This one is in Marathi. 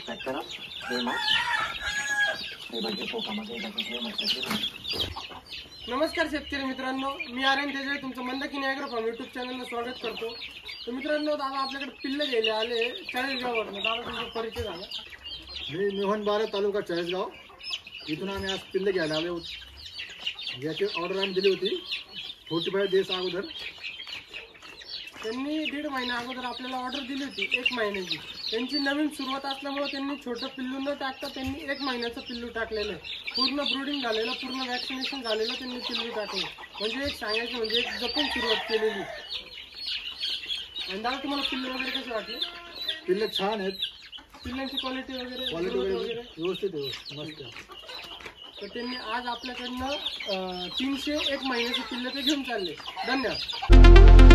सबस्क्राईब करा. नमस्कार शेतकरी मित्रांनो, मी आर्यन तेजळे तुमचं मंदाकिनी ॲग्रो फार्म यूट्यूब चॅनलला स्वागत करतो. तर मित्रांनो, दादा आपल्याकडे पिल्ले घ्यायला आले चाळीसगाववरून. दादा तुमचा परिचय झाला. मी मोहन बारा तालुका चाळीसगाव इथून आम्ही आज पिल्ले घ्यायला आलो. याची ऑर्डर आम्ही दिली होती 45 दिवस अगोदर. त्यांनी 1.5 महिना अगोदर आपल्याला ऑर्डर दिली होती 1 महिन्याची. त्यांची नवीन सुरुवात असल्यामुळे त्यांनी छोटं पिल्लू न टाकता त्यांनी 1 महिन्याचं पिल्लू टाकलेलं आहे. पूर्ण ब्रूडिंग झालेलं, पूर्ण वॅक्सिनेशन झालेलं त्यांनी पिल्लू टाकलं. म्हणजे एक सांगायचं म्हणजे एक जपून सुरुवात केलेली. आणि दादा तुम्हाला पिल्लू वगैरे कसे वाटले? पिल्ले छान आहेत, पिल्लांची क्वालिटी वगैरे व्यवस्थित आहे, मस्त आहे. तर त्यांनी आज आपल्याकडनं 301 महिन्याचे पिल्ले ते घेऊन चालले. धन्यवाद.